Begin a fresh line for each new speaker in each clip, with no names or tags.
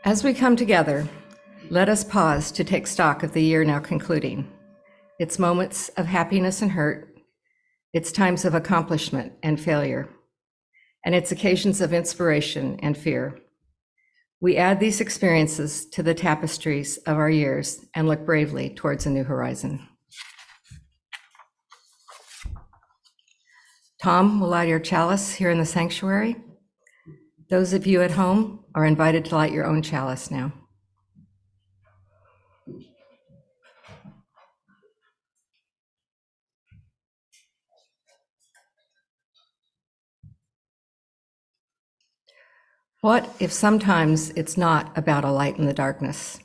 As we come together, let us pause to take stock of the year now concluding, its moments of happiness and hurt, its times of accomplishment and failure, and its occasions of inspiration and fear. We add these experiences to the tapestries of our years and look bravely towards a new horizon. Tom will light your chalice here in the sanctuary. Those of you at home are invited to light your own chalice now. What if sometimes it's not about a light in the darkness?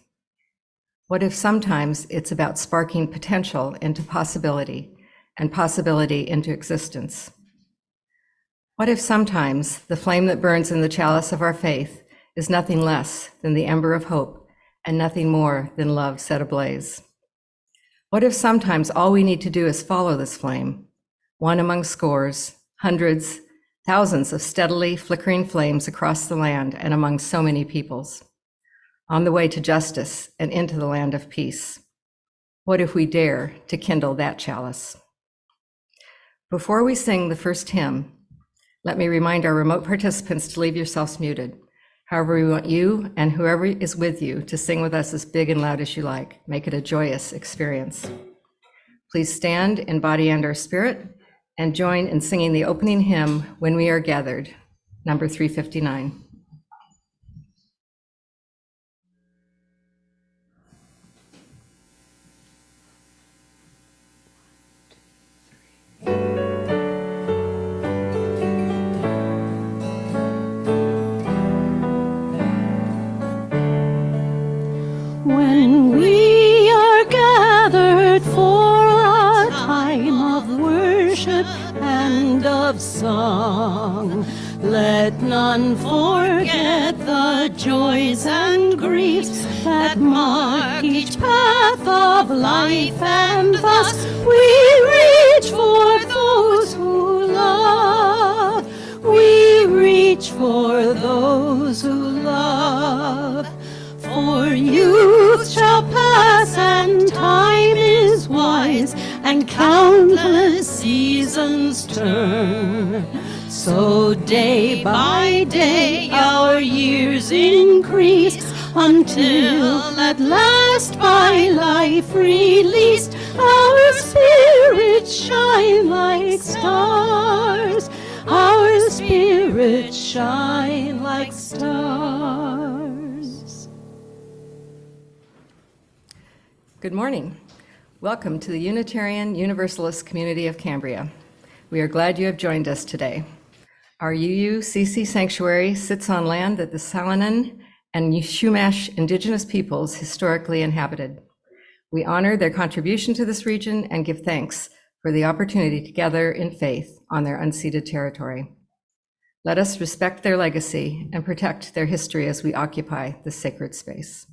What if sometimes it's about sparking potential into possibility and possibility into existence? What if sometimes the flame that burns in the chalice of our faith is nothing less than the ember of hope and nothing more than love set ablaze? What if sometimes all we need to do is follow this flame, one among scores, hundreds, thousands of steadily flickering flames across the land and among so many peoples, on the way to justice and into the land of peace? What if we dare to kindle that chalice? Before we sing the first hymn, let me remind our remote participants to leave yourselves muted. However, we want you and whoever is with you to sing with us as big and loud as you like. Make it a joyous experience. Please stand in body and our spirit and join in singing the opening hymn, When We Are Gathered, number 359.
When we are gathered for a time of worship and of song, let none forget the joys and griefs that mark each path of life, and thus we reach for those who love. We reach for those who love. For youth shall pass and time is wise, and countless seasons turn. So day by day our years increase, until at last by life released, our spirits shine like stars. Our spirits shine like stars.
Good morning. Welcome to the Unitarian Universalist community of Cambria. We are glad you have joined us today. Our UUCC sanctuary sits on land that the Salinan and Chumash indigenous peoples historically inhabited. We honor their contribution to this region and give thanks for the opportunity to gather in faith on their unceded territory. Let us respect their legacy and protect their history as we occupy this sacred space.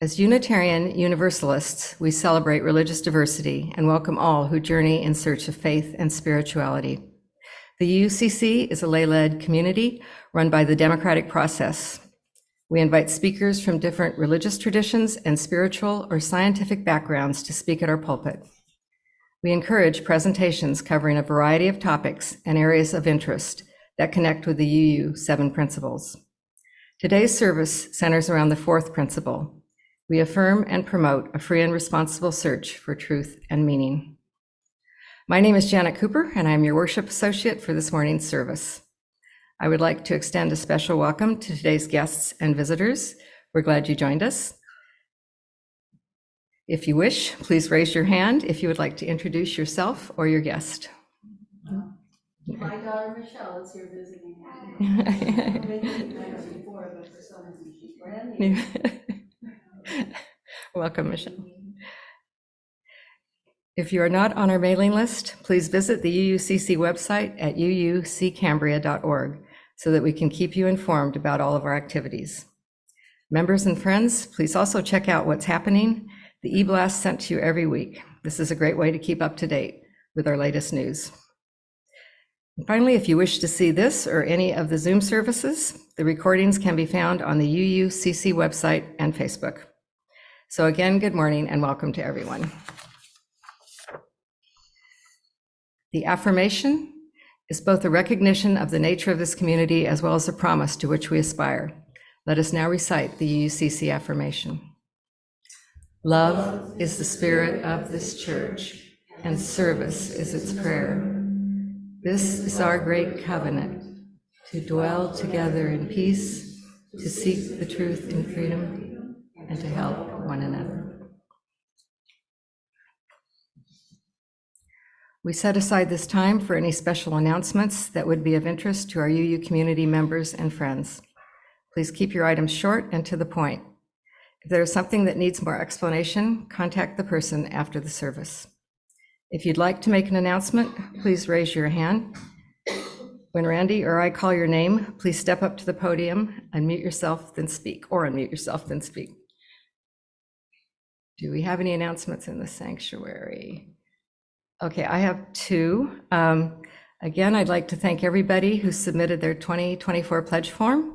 As Unitarian Universalists, we celebrate religious diversity and welcome all who journey in search of faith and spirituality. The UUCC is a lay-led community run by the democratic process. We invite speakers from different religious traditions and spiritual or scientific backgrounds to speak at our pulpit. We encourage presentations covering a variety of topics and areas of interest that connect with the UU 7 principles. Today's service centers around the fourth principle. We affirm and promote a free and responsible search for truth and meaning. My name is Janet Cooper, and I'm your worship associate for this morning's service. I would like to extend a special welcome to today's guests and visitors. We're glad you joined us. If you wish, please raise your hand if you would like to introduce yourself or your guest.
My daughter Michelle is here visiting. I've been before, but for some reason she's brand new.
Welcome, Michelle. If you are not on our mailing list, please visit the UUCC website at uuccambria.org so that we can keep you informed about all of our activities. Members and friends, please also check out what's happening. The e-blast sent to you every week. This is a great way to keep up to date with our latest news. And finally, if you wish to see this or any of the Zoom services, the recordings can be found on the UUCC website and Facebook. So again, good morning and welcome to everyone. The affirmation is both a recognition of the nature of this community as well as a promise to which we aspire. Let us now recite the UUCC affirmation. Love is the spirit of this church, and service is its prayer. This is our great covenant, to dwell together in peace, to seek the truth in freedom, and to help one another. We set aside this time for any special announcements that would be of interest to our UU community members and friends. Please keep your items short and to the point. If there is something that needs more explanation, contact the person after the service. If you'd like to make an announcement, please raise your hand. When Randy or I call your name, please step up to the podium, unmute yourself, then speak, or unmute yourself, then speak. Do we have any announcements in the sanctuary? Okay, I have two. Again, I'd like to thank everybody who submitted their 2024 pledge form.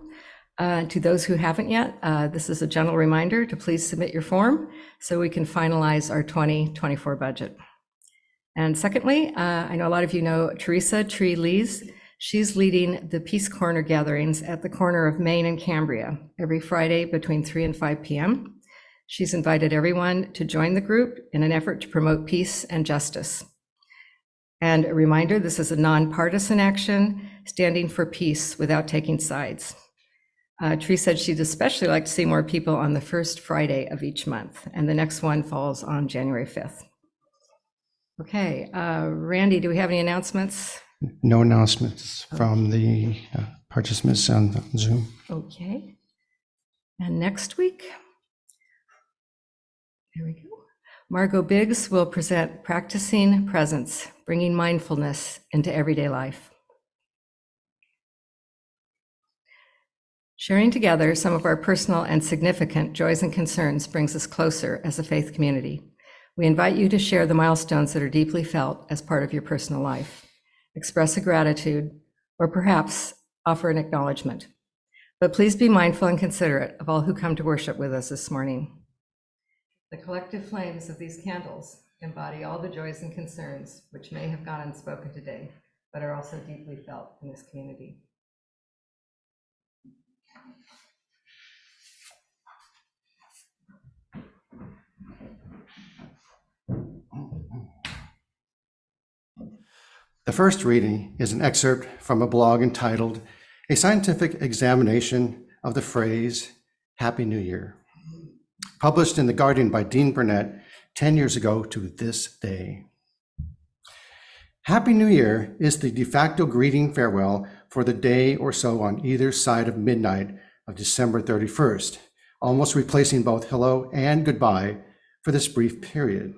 To those who haven't yet, this is a gentle reminder to please submit your form so we can finalize our 2024 budget. And secondly, I know a lot of you know Teresa Tree Lees. She's leading the Peace Corner gatherings at the corner of Main and Cambria every Friday between 3 and 5 p.m. She's invited everyone to join the group in an effort to promote peace and justice. And a reminder, this is a nonpartisan action standing for peace without taking sides. Tree said she'd especially like to see more people on the first Friday of each month, and the next one falls on January 5th. Okay, Randy, do we have any announcements?
No announcements from the participants on Zoom.
Okay. And next week, there we go. Margot Biggs will present Practicing Presence, Bringing Mindfulness into Everyday Life. Sharing together some of our personal and significant joys and concerns brings us closer as a faith community. We invite you to share the milestones that are deeply felt as part of your personal life, express a gratitude, or perhaps offer an acknowledgement. But please be mindful and considerate of all who come to worship with us this morning. The collective flames of these candles embody all the joys and concerns which may have gone unspoken today, but are also deeply felt in this community.
The first reading is an excerpt from a blog entitled A Scientific Examination of the Phrase Happy New Year, published in The Guardian by Dean Burnett 10 years ago to this day. Happy New Year is the de facto greeting farewell for the day or so on either side of midnight of December 31st, almost replacing both hello and goodbye for this brief period.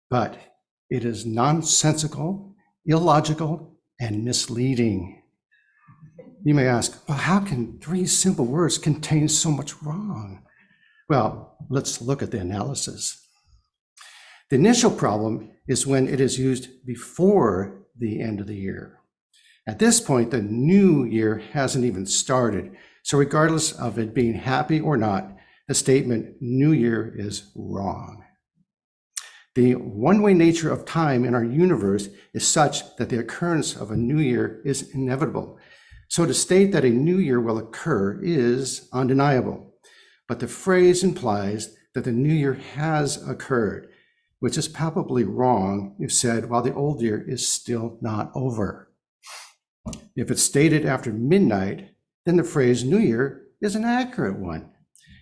But it is nonsensical, illogical, and misleading. You may ask, well, how can 3 simple words contain so much wrong? Well, let's look at the analysis. The initial problem is when it is used before the end of the year. At this point, the new year hasn't even started. So regardless of it being happy or not, the statement New Year is wrong. The one-way nature of time in our universe is such that the occurrence of a new year is inevitable. So to state that a new year will occur is undeniable, but the phrase implies that the new year has occurred, which is palpably wrong if said while the old year is still not over. If it's stated after midnight, then the phrase new year is an accurate one.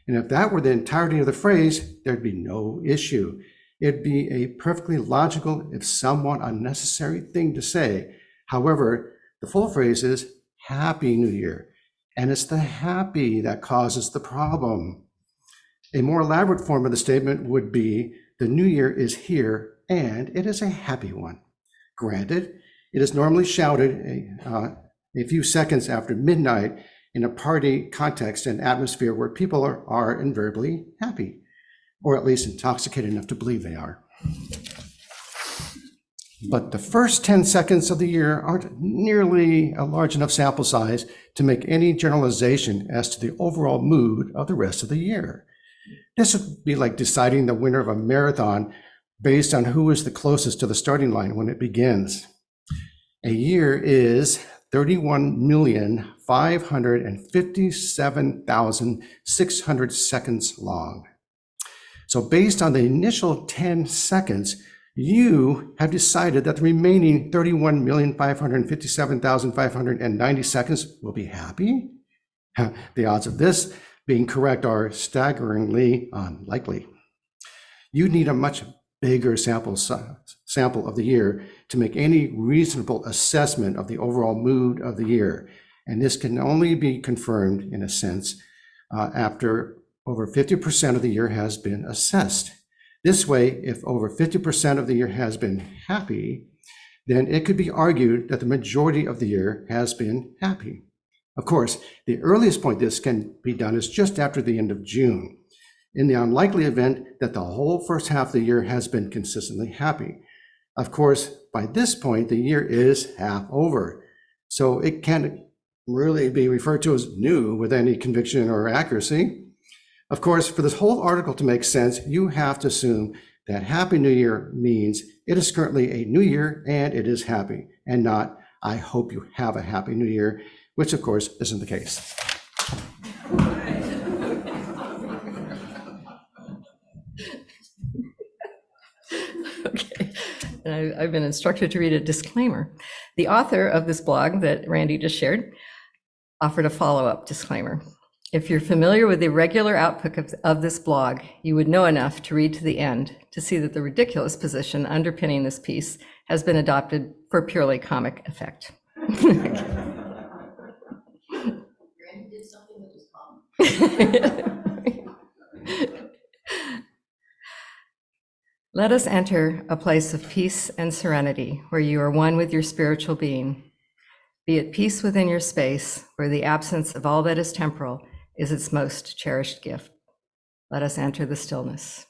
And if that were the entirety of the phrase, there'd be no issue. It'd be a perfectly logical, if somewhat unnecessary thing to say. However, the full phrase is Happy New Year, and it's the happy that causes the problem. A more elaborate form of the statement would be the new year is here and it is a happy one. Granted, it is normally shouted a few seconds after midnight in a party context and atmosphere where people are invariably happy, or at least intoxicated enough to believe they are. But the first 10 seconds of the year aren't nearly a large enough sample size to make any generalization as to the overall mood of the rest of the year. This would be like deciding the winner of a marathon based on who is the closest to the starting line when it begins. A year is 31,557,600 seconds long. So based on the initial 10 seconds, you have decided that the remaining 31,557,590 seconds will be happy. The odds of this being correct are staggeringly unlikely. You need a much bigger sample of the year to make any reasonable assessment of the overall mood of the year. And this can only be confirmed, in a sense, after over 50% of the year has been assessed. This way, if over 50% of the year has been happy, then it could be argued that the majority of the year has been happy. Of course, the earliest point this can be done is just after the end of June, in the unlikely event that the whole first half of the year has been consistently happy. Of course, by this point, the year is half over, so it can't really be referred to as new with any conviction or accuracy. Of course, for this whole article to make sense, you have to assume that Happy New Year means it is currently a new year and it is happy, and not I hope you have a happy new year, which of course isn't the case.
Okay, and I've been instructed to read a disclaimer. The author of this blog that Randy just shared offered a follow-up disclaimer. If you're familiar with the regular output of this blog, you would know enough to read to the end to see that the ridiculous position underpinning this piece has been adopted for purely comic effect.
Randy did something that was common.
Let us enter a place of peace and serenity where you are one with your spiritual being. Be at peace within your space where the absence of all that is temporal is its most cherished gift. Let us enter the stillness.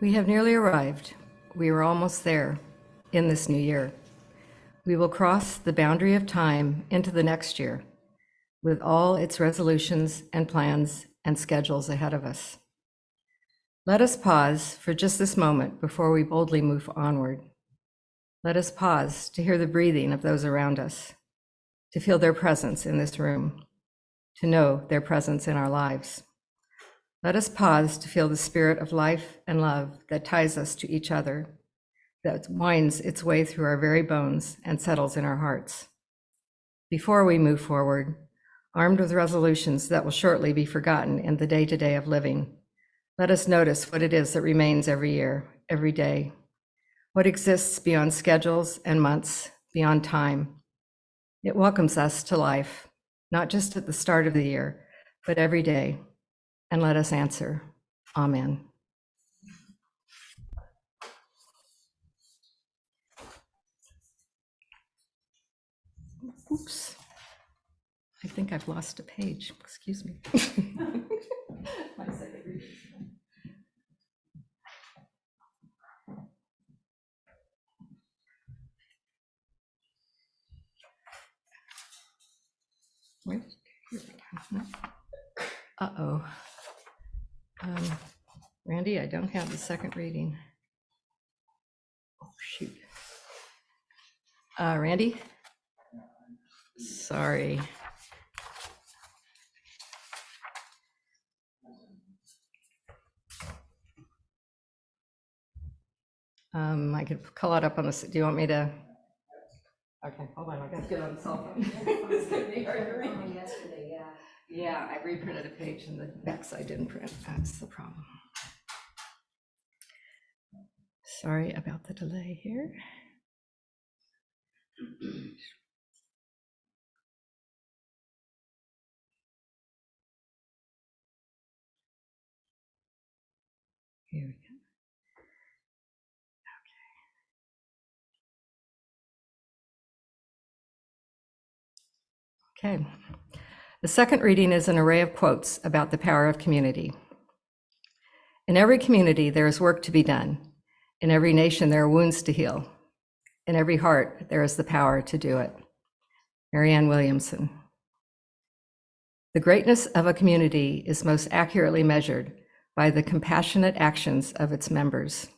We have nearly arrived. We are almost there in this new year. We will cross the boundary of time into the next year with all its resolutions and plans and schedules ahead of us. Let us pause for just this moment before we boldly move onward. Let us pause to hear the breathing of those around us, to feel their presence in this room, to know their presence in our lives. Let us pause to feel the spirit of life and love that ties us to each other, that winds its way through our very bones and settles in our hearts. Before we move forward, armed with resolutions that will shortly be forgotten in the day-to-day of living, let us notice what it is that remains every year, every day, what exists beyond schedules and months, beyond time. It welcomes us to life, not just at the start of the year, but every day. And let us answer, Amen. Oops. I think I've lost a page. Excuse me. My second reading. Where? Here we go. Uh-oh. Randy, I don't have the second reading. Oh, shoot. Randy? Sorry. I could call it up on the, do you want me to? Okay, hold on, I gotta get on the cell phone. It's gonna be hard to read.
Yesterday, yeah.
Yeah, I reprinted a page and the backside didn't print. That's the problem. Sorry about the delay here. Here we go. Okay. The second reading is an array of quotes about the power of community. In every community, there is work to be done. In every nation, there are wounds to heal. In every heart, there is the power to do it. Marianne Williamson. The greatness of a community is most accurately measured by the compassionate actions of its members.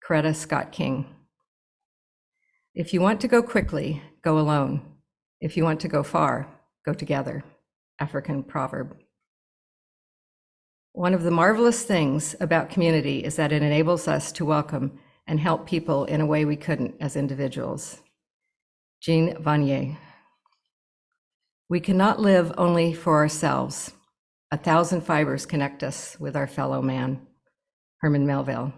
Coretta Scott King. If you want to go quickly, go alone. If you want to go far, go together. African proverb. One of the marvelous things about community is that it enables us to welcome and help people in a way we couldn't as individuals. Jean Vanier. We cannot live only for ourselves. 1,000 fibers connect us with our fellow man. Herman Melville.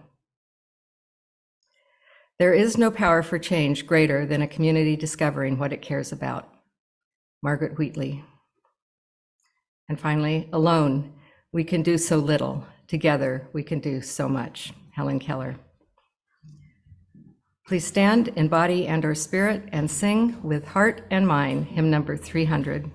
There is no power for change greater than a community discovering what it cares about. Margaret Wheatley. And finally, alone, we can do so little. Together, we can do so much. Helen Keller. Please stand in body and or spirit and sing with heart and mind hymn number 300.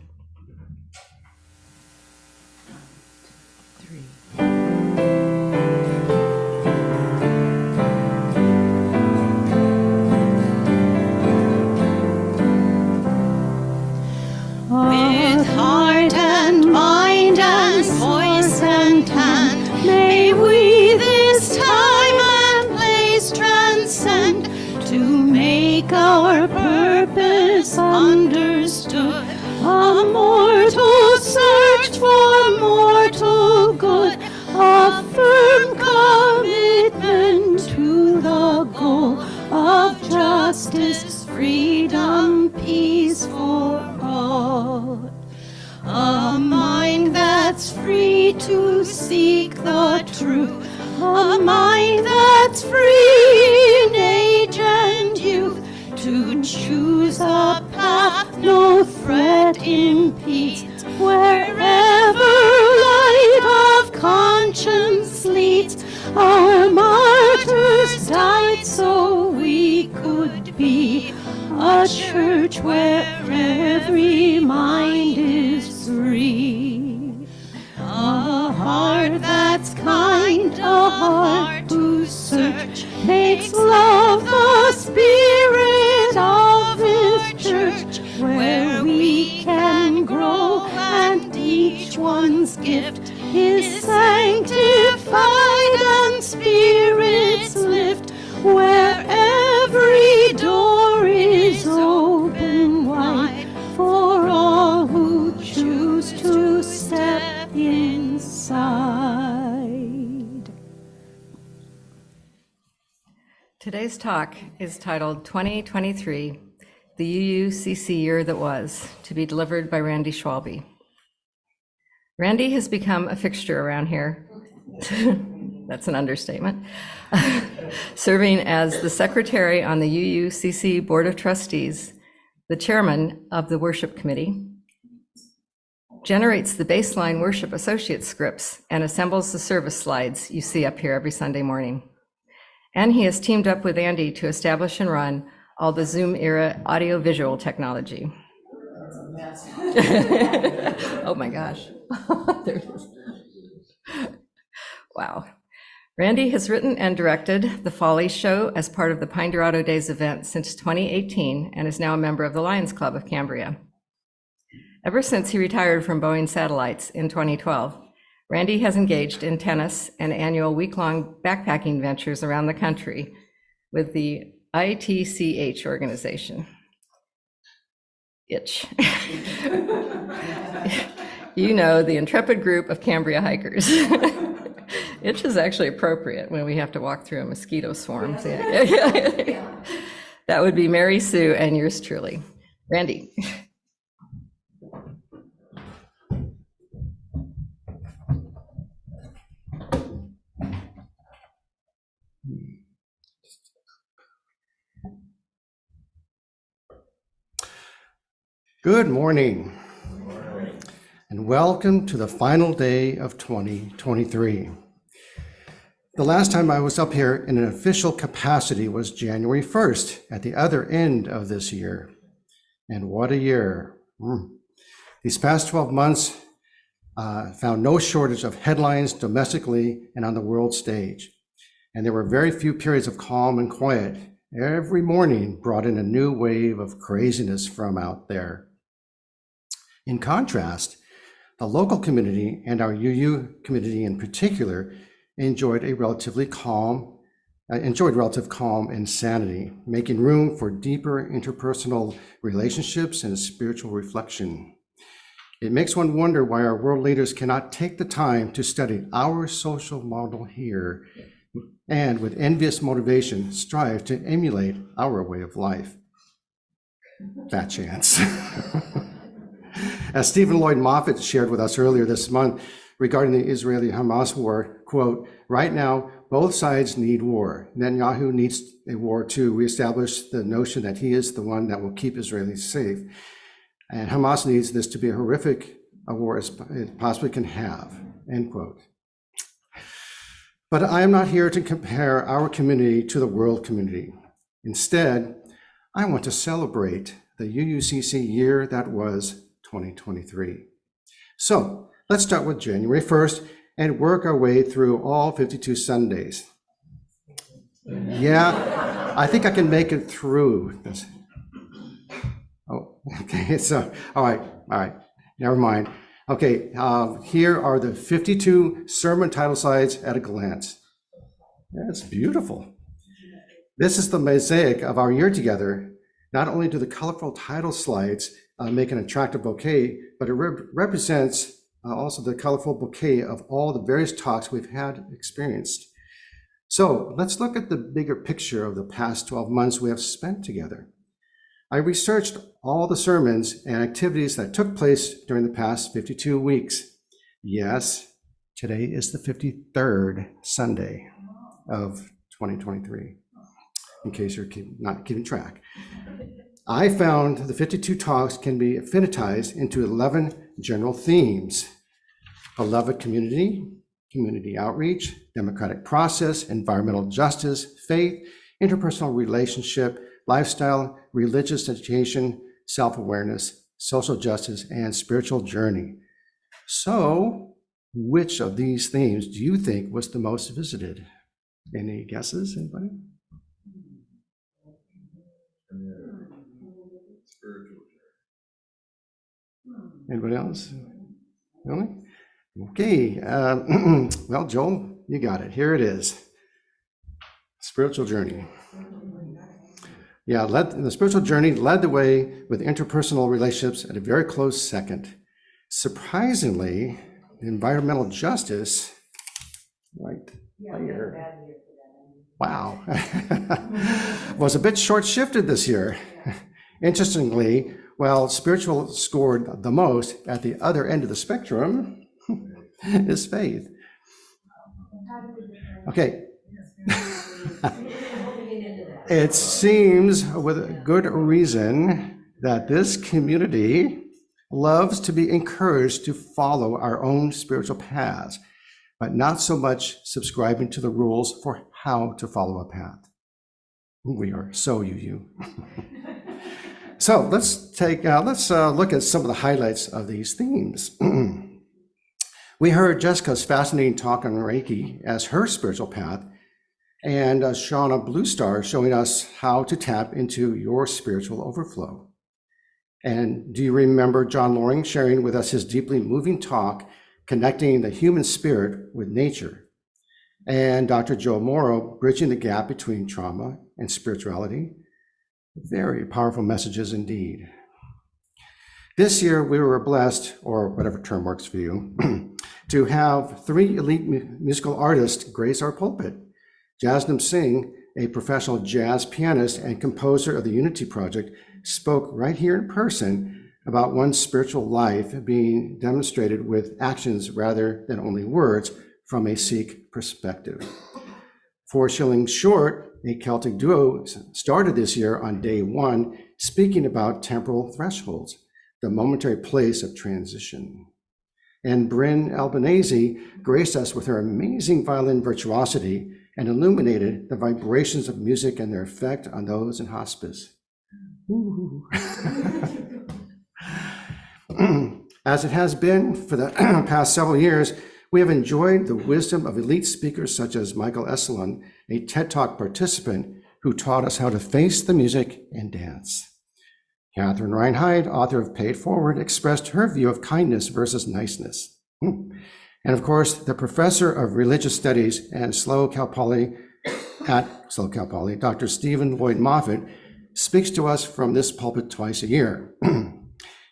With heart and mind and voice and hand, may we this time and place transcend, to make our purpose understood. A mortal search for mortal good, a firm commitment to the goal of justice, freedom, peace for all. A mind that's free to seek the truth, a mind that's free in age and youth, to choose a path no threat impedes, wherever light of conscience leads. Our martyrs died so we could be a church where every mind is free. A heart that's kind, a heart to search, makes love the spirit of this church, where we can grow and each one's gift is sanctified and spirits lift, where every door is open wide for
Today's talk is titled 2023, the UUCC Year That Was, to be delivered by Randy Schwalbe. Randy has become a fixture around here. That's an understatement. Serving as the secretary on the UUCC Board of Trustees, the chairman of the worship committee, generates the baseline worship associate scripts, and assembles the service slides you see up here every Sunday morning. And he has teamed up with Andy to establish and run all the Zoom era audio-visual technology. Oh my gosh. There it is. Wow. Randy has written and directed The Follies Show as part of the Pine Dorado Days event since 2018 and is now a member of the Lions Club of Cambria. Ever since he retired from Boeing Satellites in 2012, Randy has engaged in tennis and annual week-long backpacking ventures around the country with the ITCH organization. Itch. You know, the intrepid group of Cambria hikers. Itch is actually appropriate when we have to walk through a mosquito swarm. That would be Mary Sue and yours truly. Randy.
Good morning, and welcome to the final day of 2023. The last time I was up here in an official capacity was January 1st at the other end of this year. And what a year. These past 12 months found no shortage of headlines domestically and on the world stage. And there were very few periods of calm and quiet. Every morning brought in a new wave of craziness from out there. In contrast, the local community and our UU community in particular enjoyed relative calm and sanity, making room for deeper interpersonal relationships and spiritual reflection. It makes one wonder why our world leaders cannot take the time to study our social model here and with envious motivation strive to emulate our way of life. Fat chance. As Stephen Lloyd Moffat shared with us earlier this month regarding the Israeli-Hamas war, quote, "Right now, both sides need war. Netanyahu needs a war to reestablish the notion that he is the one that will keep Israelis safe. And Hamas needs this to be a horrific a war as it possibly can have," end quote. But I am not here to compare our community to the world community. Instead, I want to celebrate the UUCC year that was 2023. So let's start with January 1st and work our way through all 52 Sundays. Yeah, I think I can make it through this. Oh, okay, so, all right, never mind. Okay, here are the 52 sermon title slides at a glance. That's beautiful. This is the mosaic of our year together. Not only do the colorful title slides make an attractive bouquet, but it represents also the colorful bouquet of all the various talks we've had experienced. So let's look at the bigger picture of the past 12 months we have spent together. I researched all the sermons and activities that took place during the past 52 weeks. Yes, today is the 53rd Sunday of 2023, in case you're not keeping track. I found the 52 talks can be affinitized into 11 general themes: beloved community, community outreach, democratic process, environmental justice, faith, interpersonal relationship, lifestyle, religious education, self-awareness, social justice, and spiritual journey. So, which of these themes do you think was the most visited? Any guesses, anybody? Anybody else? Really? Okay. Well, Joel, you got it. Here it is. Spiritual journey. Yeah, the spiritual journey led the way with interpersonal relationships at a very close second. Surprisingly, environmental justice, right here. Wow. Was a bit short-shifted this year. Interestingly, while spiritual scored the most at the other end of the spectrum is faith. Okay. It seems with good reason that this community loves to be encouraged to follow our own spiritual paths, but not so much subscribing to the rules for how to follow a path. We are so UU. So let's look at some of the highlights of these themes. We heard Jessica's fascinating talk on Reiki as her spiritual path, and Shauna Bluestar showing us how to tap into your spiritual overflow. And do you remember John Loring sharing with us his deeply moving talk, connecting the human spirit with nature? And Dr. Joe Morrow, bridging the gap between trauma and spirituality. Very powerful messages indeed. This year, we were blessed, or whatever term works for you, to have 3 elite musical artists grace our pulpit. Jasnam Singh, a professional jazz pianist and composer of the Unity Project, spoke right here in person about one's spiritual life being demonstrated with actions rather than only words from a Sikh perspective. 4 Shillings Short, a Celtic duo, started this year on day 1, speaking about temporal thresholds, the momentary place of transition. And Bryn Albanese graced us with her amazing violin virtuosity and illuminated the vibrations of music and their effect on those in hospice. As it has been for the past several years, we have enjoyed the wisdom of elite speakers such as Michael Esselin, a TED Talk participant who taught us how to face the music and dance. Catherine Reinheid, author of Pay It Forward, expressed her view of kindness versus niceness. And of course, the professor of religious studies at SLO Cal Poly, Dr. Stephen Lloyd Moffitt, speaks to us from this pulpit twice a year.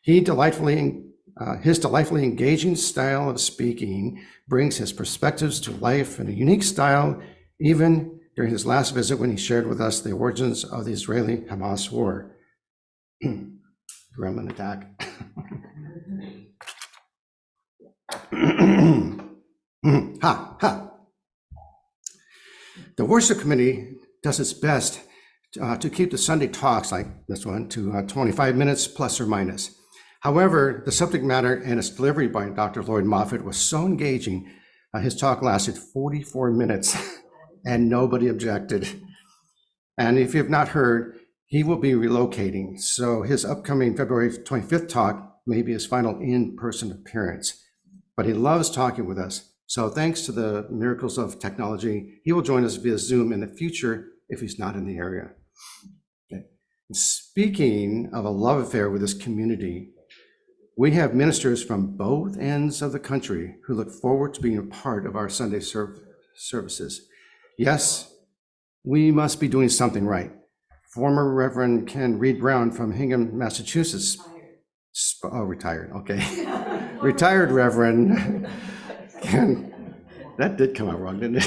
His delightfully engaging style of speaking brings his perspectives to life in a unique style, even during his last visit when he shared with us the origins of the Israeli-Hamas war. Gremlin attack. Ha, ha. The worship committee does its best to keep the Sunday talks like this one to 25 minutes plus or minus. However, the subject matter and its delivery by Dr. Lloyd Moffitt was so engaging, his talk lasted 44 minutes and nobody objected. And if you have not heard, he will be relocating, so his upcoming February 25th talk may be his final in-person appearance. But he loves talking with us, so thanks to the miracles of technology, he will join us via Zoom in the future if he's not in the area. Okay. Speaking of a love affair with this community, we have ministers from both ends of the country who look forward to being a part of our Sunday services. Yes, we must be doing something right. Former Reverend Ken Reed Brown from Hingham, Massachusetts. Retired, okay. Retired Reverend Ken. That did come out wrong, didn't it?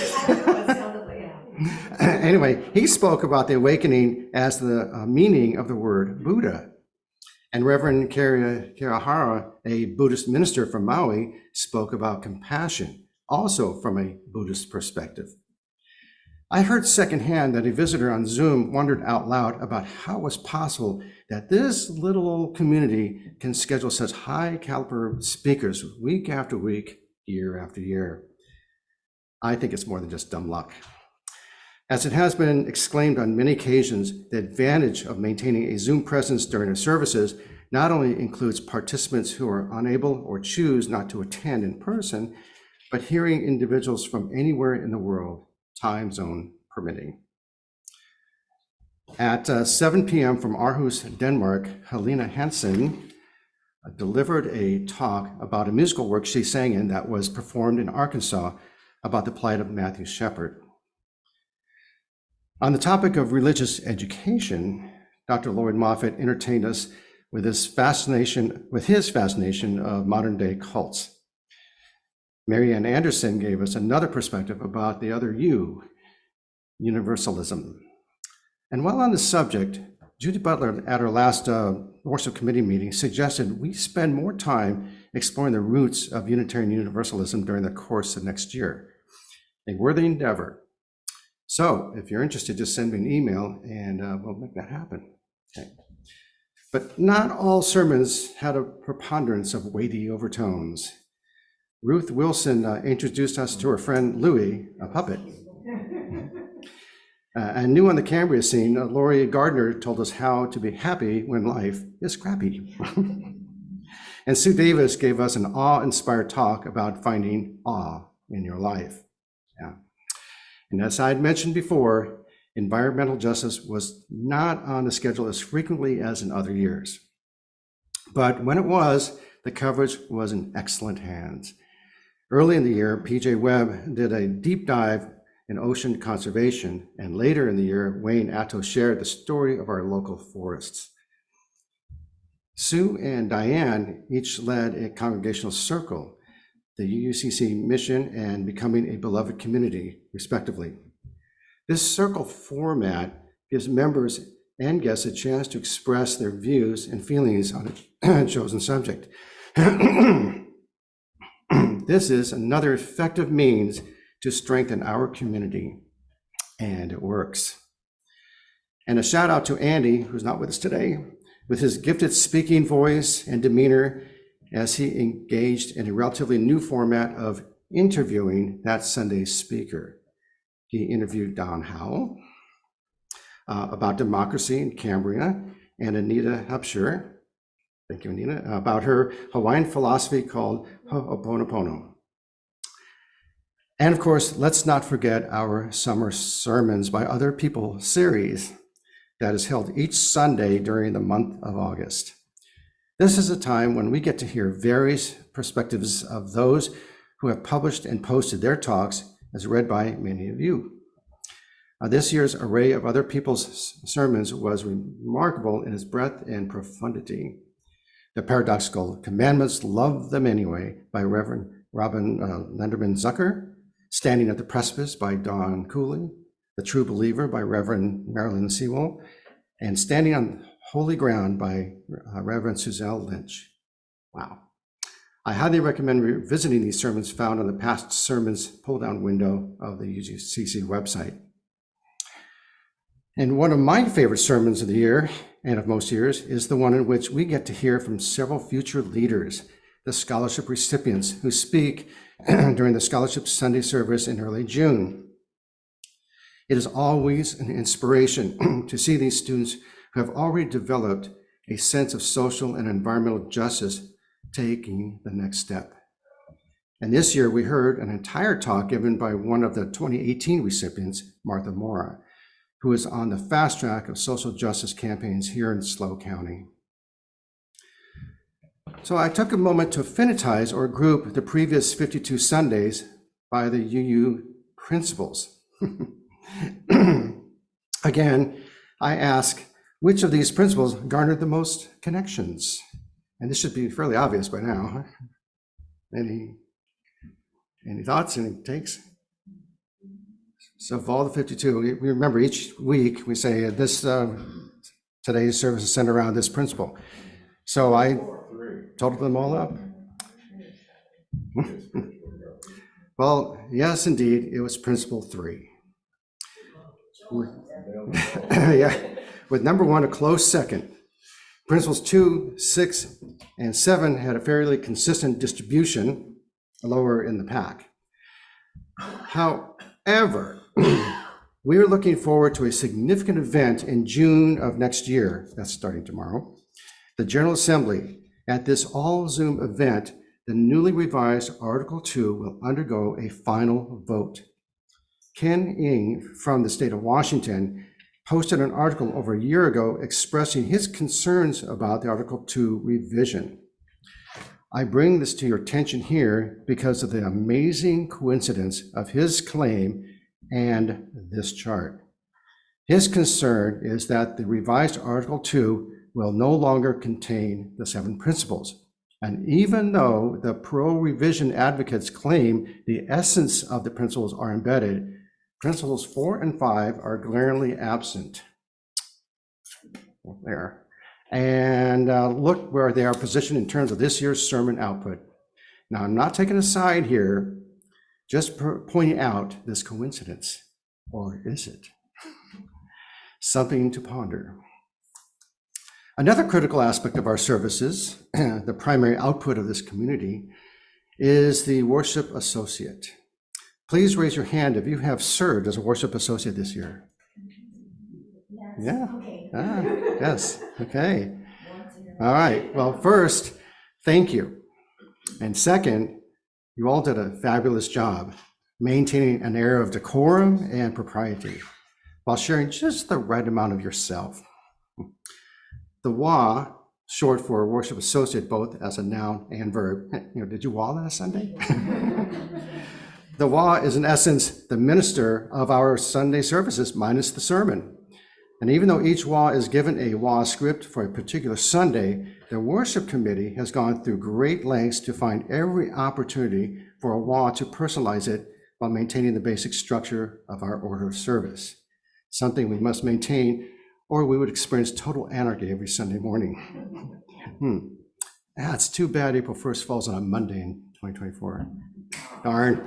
Anyway, he spoke about the awakening as the meaning of the word Buddha. And Reverend Kirihara, a Buddhist minister from Maui, spoke about compassion, also from a Buddhist perspective. I heard secondhand that a visitor on Zoom wondered out loud about how it was possible that this little old community can schedule such high caliber speakers week after week, year after year. I think it's more than just dumb luck. As it has been exclaimed on many occasions, the advantage of maintaining a Zoom presence during our services not only includes participants who are unable or choose not to attend in person, but hearing individuals from anywhere in the world, time zone permitting. At 7 p.m. from Aarhus, Denmark, Helena Hansen delivered a talk about a musical work she sang in that was performed in Arkansas about the plight of Matthew Shepard. On the topic of religious education, Dr. Lloyd Moffitt entertained us with his fascination of modern-day cults. Marianne Anderson gave us another perspective about the other you, universalism. And while on the subject, Judy Butler at our last worship committee meeting suggested we spend more time exploring the roots of Unitarian Universalism during the course of next year. A worthy endeavor. So if you're interested, just send me an email and we'll make that happen. Okay. But not all sermons had a preponderance of weighty overtones. Ruth Wilson introduced us to her friend Louis, a puppet. And new on the Cambria scene, Laurie Gardner told us how to be happy when life is crappy. And Sue Davis gave us an awe-inspired talk about finding awe in your life. Yeah. And as I had mentioned before, environmental justice was not on the schedule as frequently as in other years. But when it was, the coverage was in excellent hands. Early in the year, PJ Webb did a deep dive in ocean conservation, and later in the year, Wayne Atto shared the story of our local forests. Sue and Diane each led a congregational circle, the UUCC mission and becoming a beloved community, respectively. This circle format gives members and guests a chance to express their views and feelings on a chosen subject. This is another effective means to strengthen our community, and it works. And a shout out to Andy, who's not with us today, with his gifted speaking voice and demeanor as he engaged in a relatively new format of interviewing that Sunday's speaker. He interviewed Don Howell about democracy in Cambria, and Anita Hupsher, thank you, Anita, about her Hawaiian philosophy called Ho'oponopono. And of course, let's not forget our Summer Sermons by Other People series that is held each Sunday during the month of August. This is a time when we get to hear various perspectives of those who have published and posted their talks as read by many of you. This year's array of Other People's sermons was remarkable in its breadth and profundity. The Paradoxical Commandments, Love Them Anyway by Reverend Robin Lenderman Zucker, Standing at the Precipice by Don Cooley, The True Believer by Reverend Marilyn Sewell, and Standing on Holy Ground by Reverend Suzelle Lynch. Wow. I highly recommend revisiting these sermons found on the past sermons pull-down window of the UUCC website. And one of my favorite sermons of the year, and of most years, is the one in which we get to hear from several future leaders, the scholarship recipients who speak during the Scholarship Sunday service in early June. It is always an inspiration to see these students who have already developed a sense of social and environmental justice taking the next step. And this year we heard an entire talk given by one of the 2018 recipients, Martha Mora, who is on the fast track of social justice campaigns here in SLO County. So I took a moment to affinitize or group the previous 52 Sundays by the UU principles. Again, I ask, which of these principles garnered the most connections? And this should be fairly obvious by now. Any thoughts, any takes? So of all the 52, we remember each week we say this today's service is centered around this principle. So I totaled them all up. Well, yes, indeed, it was principle 3. Yeah, with number 1 a close second. Principles 2, 6, and 7 had a fairly consistent distribution lower in the pack. However, we are looking forward to a significant event in June of next year, that's starting tomorrow, the General Assembly. At this all-Zoom event, the newly revised Article 2 will undergo a final vote. Ken Ng from the state of Washington posted an article over a year ago expressing his concerns about the Article 2 revision. I bring this to your attention here because of the amazing coincidence of his claim and this chart. His concern is that the revised Article 2 will no longer contain the 7 principles. And even though the pro-revision advocates claim the essence of the principles are embedded, Principles 4 and 5 are glaringly absent. There. And look where they are positioned in terms of this year's sermon output. Now, I'm not taking a side here, just pointing out this coincidence. Or is it? Something to ponder. Another critical aspect of our services, the primary output of this community, is the worship associate. Please raise your hand if you have served as a worship associate this year. Yeah. Yes. Okay. All right. Well, first, thank you. And second, you all did a fabulous job maintaining an air of decorum and propriety while sharing just the right amount of yourself. The WA, short for worship associate, both as a noun and verb. Did you WA last Sunday? The WA is in essence the minister of our Sunday services minus the sermon. And even though each WA is given a WA script for a particular Sunday, the worship committee has gone through great lengths to find every opportunity for a WA to personalize it while maintaining the basic structure of our order of service, something we must maintain or we would experience total anarchy every Sunday morning. It's too bad April 1st falls on a Monday in 2024. Darn.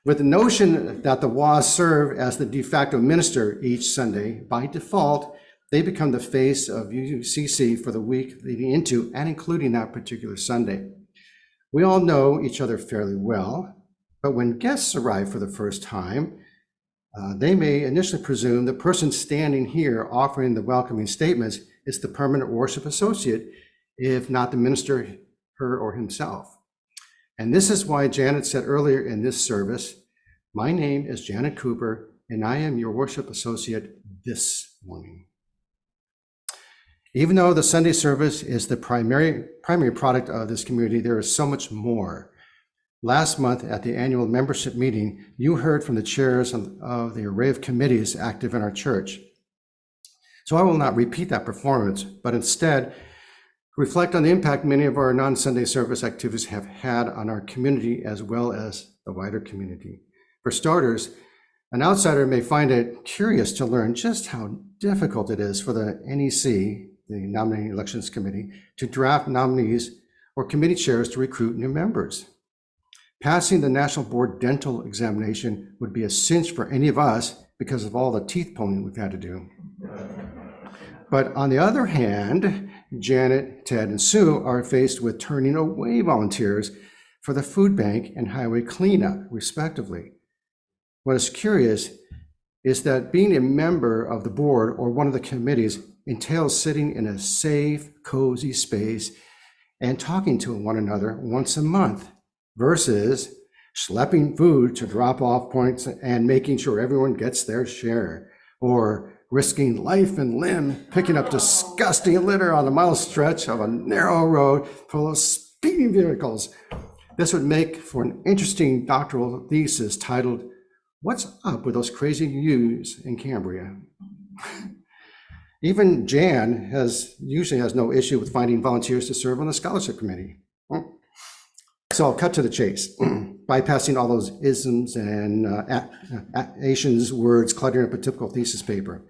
With the notion that the WAs serve as the de facto minister each Sunday, by default, they become the face of UUCC for the week leading into and including that particular Sunday. We all know each other fairly well, but when guests arrive for the first time, they may initially presume the person standing here offering the welcoming statements is the permanent worship associate, if not the minister, her or himself. And this is why Janet said earlier in this service, "My name is Janet Cooper, and I am your worship associate this morning." Even though the Sunday service is the primary product of this community, there is so much more. Last month at the annual membership meeting, you heard from the chairs of the array of committees active in our church. So I will not repeat that performance, but instead reflect on the impact many of our non-Sunday service activities have had on our community as well as the wider community. For starters, an outsider may find it curious to learn just how difficult it is for the NEC, the Nominating Elections Committee, to draft nominees or committee chairs to recruit new members. Passing the National Board dental examination would be a cinch for any of us because of all the teeth pulling we've had to do. But on the other hand, Janet, Ted, and Sue are faced with turning away volunteers for the food bank and highway cleanup, respectively. What is curious is that being a member of the board or one of the committees entails sitting in a safe, cozy space and talking to one another once a month versus schlepping food to drop-off points and making sure everyone gets their share, or risking life and limb picking up disgusting litter on a mile stretch of a narrow road full of speeding vehicles. This would make for an interesting doctoral thesis titled, "What's up with those crazy youths in Cambria?" Even Jan usually has no issue with finding volunteers to serve on the scholarship committee. So I'll cut to the chase, bypassing all those isms and Asians words cluttering up a typical thesis paper.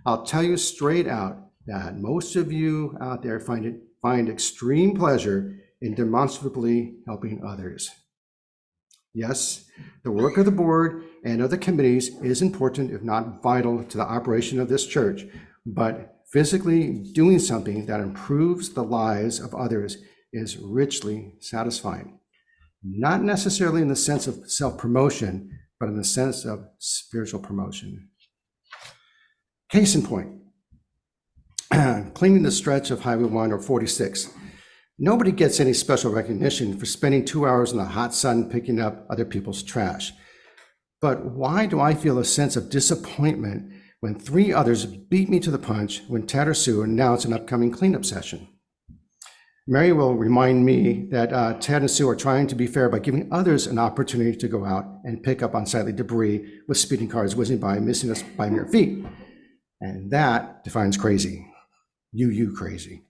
I'll tell you straight out that most of you out there find extreme pleasure in demonstrably helping others. Yes, the work of the board and of the committees is important, if not vital, to the operation of this church, but physically doing something that improves the lives of others is richly satisfying. Not necessarily in the sense of self-promotion, but in the sense of spiritual promotion. Case in point, cleaning the stretch of Highway 1 or 46. Nobody gets any special recognition for spending 2 hours in the hot sun picking up other people's trash. But why do I feel a sense of disappointment when 3 others beat me to the punch when Ted or Sue announce an upcoming cleanup session? Mary will remind me that Ted and Sue are trying to be fair by giving others an opportunity to go out and pick up unsightly debris with speeding cars whizzing by, missing us by mere feet. And that defines crazy. You crazy.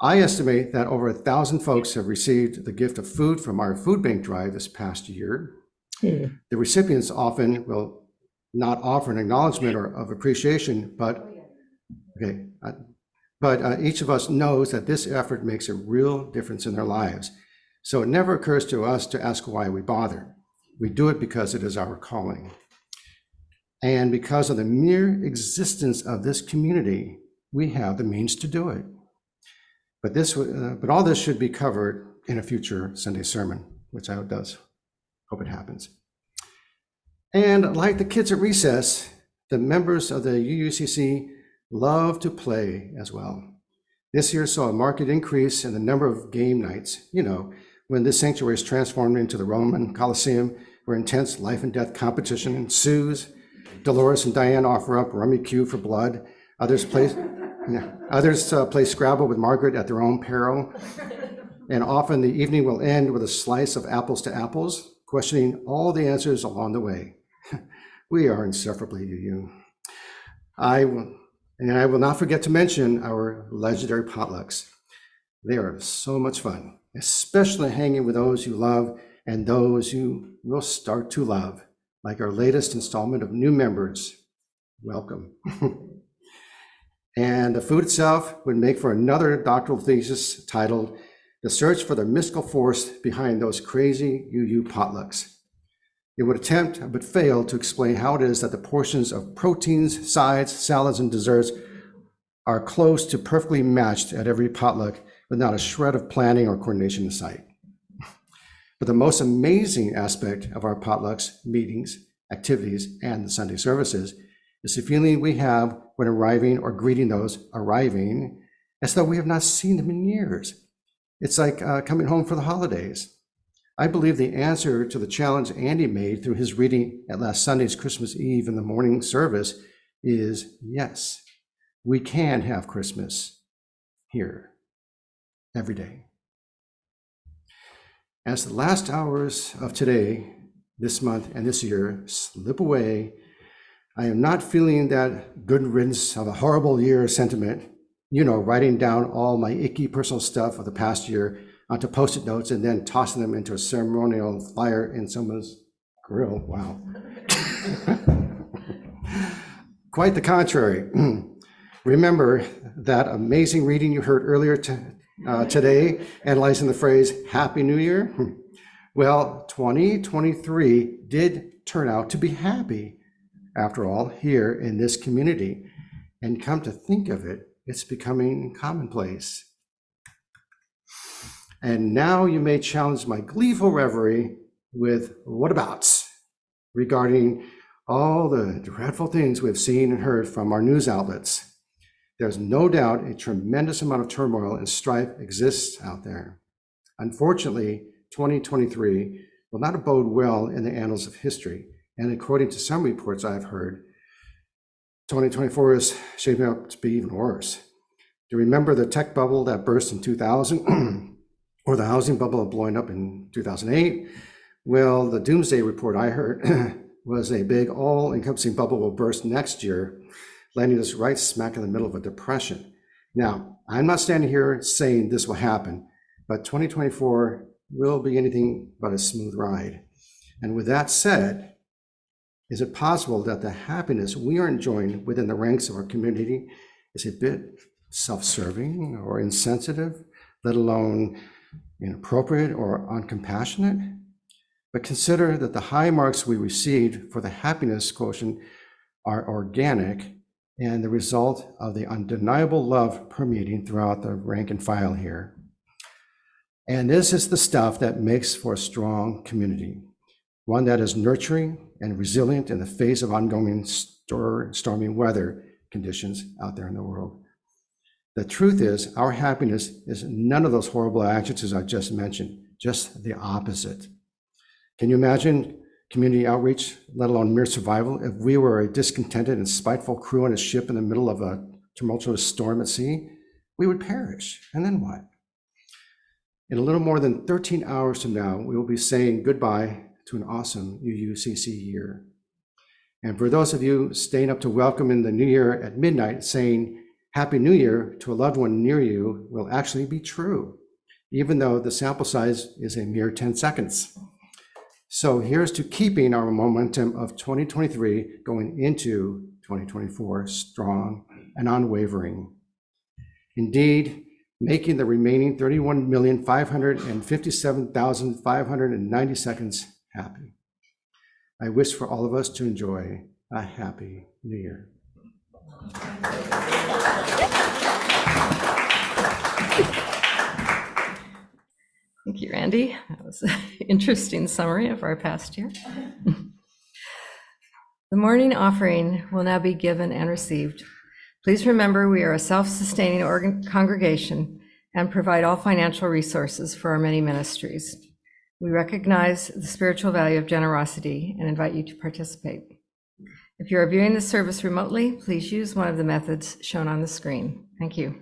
I estimate that over 1,000 folks have received the gift of food from our food bank drive this past year. The recipients often will not offer an acknowledgement or of appreciation, but each of us knows that this effort makes a real difference in their lives. So it never occurs to us to ask why we bother. We do it because it is our calling. And because of the mere existence of this community, we have the means to do it. But all this should be covered in a future Sunday sermon, which I hope it happens. And like the kids at recess, the members of the UUCC love to play as well. This year saw a marked increase in the number of game nights. When this sanctuary is transformed into the Roman Colosseum, where intense life and death competition ensues. Dolores and Diane offer up rummy cue for blood. Others play Scrabble with Margaret at their own peril. And often the evening will end with a slice of apples to apples, questioning all the answers along the way. We are insufferably UU. I will not forget to mention our legendary potlucks. They are so much fun, especially hanging with those you love and those you will start to love, like our latest installment of new members. Welcome. And the food itself would make for another doctoral thesis titled The Search for the Mystical Force Behind Those Crazy UU Potlucks. It would attempt, but fail, to explain how it is that the portions of proteins, sides, salads, and desserts are close to perfectly matched at every potluck, with not a shred of planning or coordination in sight. But the most amazing aspect of our potlucks, meetings, activities, and the Sunday services is the feeling we have when arriving or greeting those arriving as though we have not seen them in years. It's like coming home for the holidays. I believe the answer to the challenge Andy made through his reading at last Sunday's Christmas Eve in the morning service is yes, we can have Christmas here every day. As the last hours of today, this month, and this year slip away, I am not feeling that good riddance of a horrible year sentiment, writing down all my icky personal stuff of the past year onto Post-it notes and then tossing them into a ceremonial fire in someone's grill. Wow. Quite the contrary. Remember that amazing reading you heard earlier today, analyzing the phrase Happy New Year? Well, 2023 did turn out to be happy, after all, here in this community. And come to think of it, it's becoming commonplace. And now you may challenge my gleeful reverie with whatabouts regarding all the dreadful things we've seen and heard from our news outlets. There's no doubt a tremendous amount of turmoil and strife exists out there. Unfortunately, 2023 will not bode well in the annals of history. And according to some reports I've heard, 2024 is shaping up to be even worse. Do you remember the tech bubble that burst in 2000 or the housing bubble blowing up in 2008? Well, the doomsday report I heard was a big all-encompassing bubble will burst next year, landing us right smack in the middle of a depression. Now, I'm not standing here saying this will happen, but 2024 will be anything but a smooth ride. And with that said, is it possible that the happiness we are enjoying within the ranks of our community is a bit self-serving or insensitive, let alone inappropriate or uncompassionate? But consider that the high marks we received for the happiness quotient are organic and the result of the undeniable love permeating throughout the rank and file here. And this is the stuff that makes for a strong community, one that is nurturing and resilient in the face of ongoing stormy weather conditions out there in the world. The truth is, our happiness is none of those horrible adjectives I just mentioned, just the opposite. Can you imagine community outreach, let alone mere survival, if we were a discontented and spiteful crew on a ship in the middle of a tumultuous storm at sea? We would perish, and then what? In a little more than 13 hours from now, we will be saying goodbye to an awesome UUCC year. And for those of you staying up to welcome in the new year at midnight, saying Happy New Year to a loved one near you will actually be true, even though the sample size is a mere 10 seconds. So here's to keeping our momentum of 2023 going into 2024 strong and unwavering. Indeed, making the remaining 31,557,590 seconds happy. I wish for all of us to enjoy a happy new year.
Thank you, Randy. That was an interesting summary of our past year. The morning offering will now be given and received. Please remember we are a self-sustaining congregation and provide all financial resources for our many ministries. We recognize the spiritual value of generosity and invite you to participate. If you are viewing the service remotely, please use one of the methods shown on the screen. Thank you.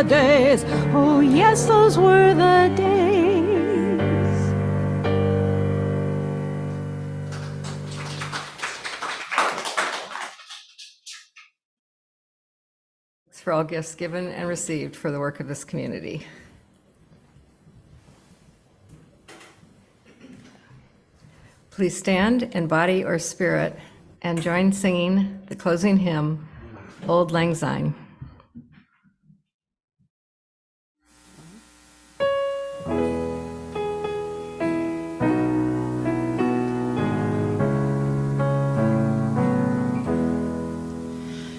Days. Oh, yes, those were the days.
Thanks for all gifts given and received for the work of this community. Please stand in body or spirit and join singing the closing hymn, Old Lang Syne.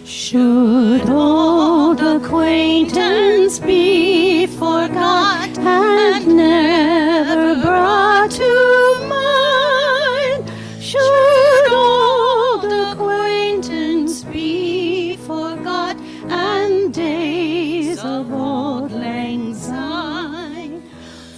Should old acquaintance be forgot and never brought to mind? Should old acquaintance be forgot and days of old lang syne?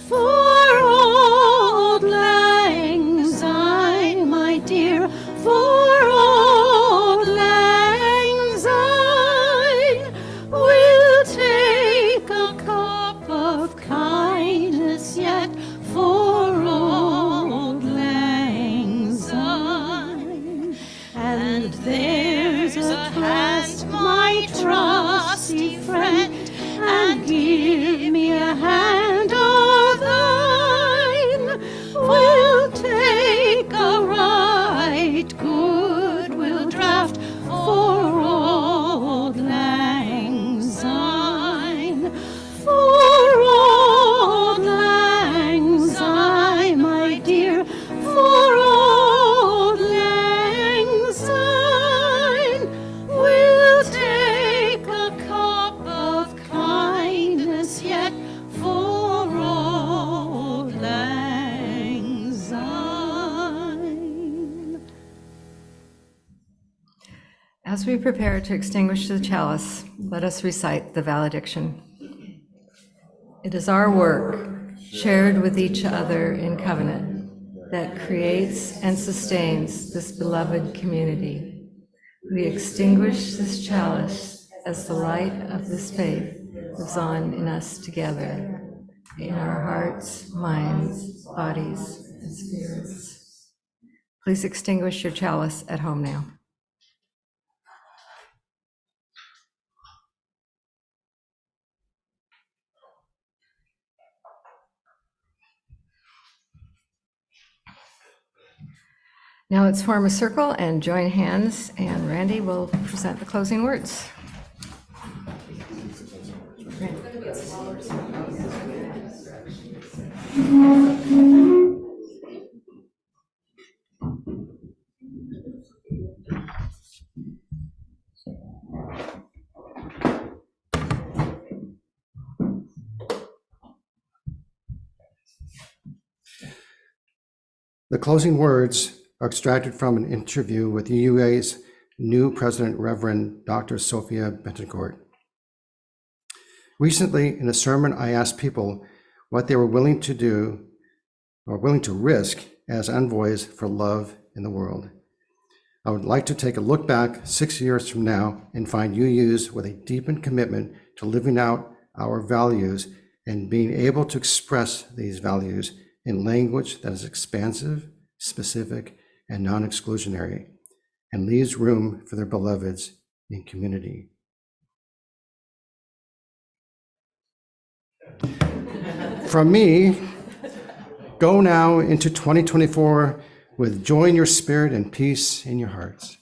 For old lang syne, my dear, for old lang syne, we'll take a cup of kindness yet for old lang syne. And there's a clasp, my trusty friend, and give me a hand of thine. We'll take a right goodwill draft for old lang syne. For old lang syne, my dear, for old lang syne, we'll take a cup of kindness yet for old lang syne.
As we prepare to extinguish the chalice, let us recite the valediction. It is our work, shared with each other in covenant, that creates and sustains this beloved community. We extinguish this chalice as the light of this faith lives on in us together, in our hearts, minds, bodies, and spirits. Please extinguish your chalice at home now. Now let's form a circle and join hands, and Randy will present the closing words.
The closing words are extracted from an interview with UUA's new president, Reverend Dr. Sophia Betancourt. Recently, in a sermon, I asked people what they were willing to do or willing to risk as envoys for love in the world. I would like to take a look back 6 years from now and find UUs with a deepened commitment to living out our values and being able to express these values in language that is expansive, specific, and non-exclusionary, and leaves room for their beloveds in community. From me, go now into 2024 with joy in your spirit and peace in your hearts.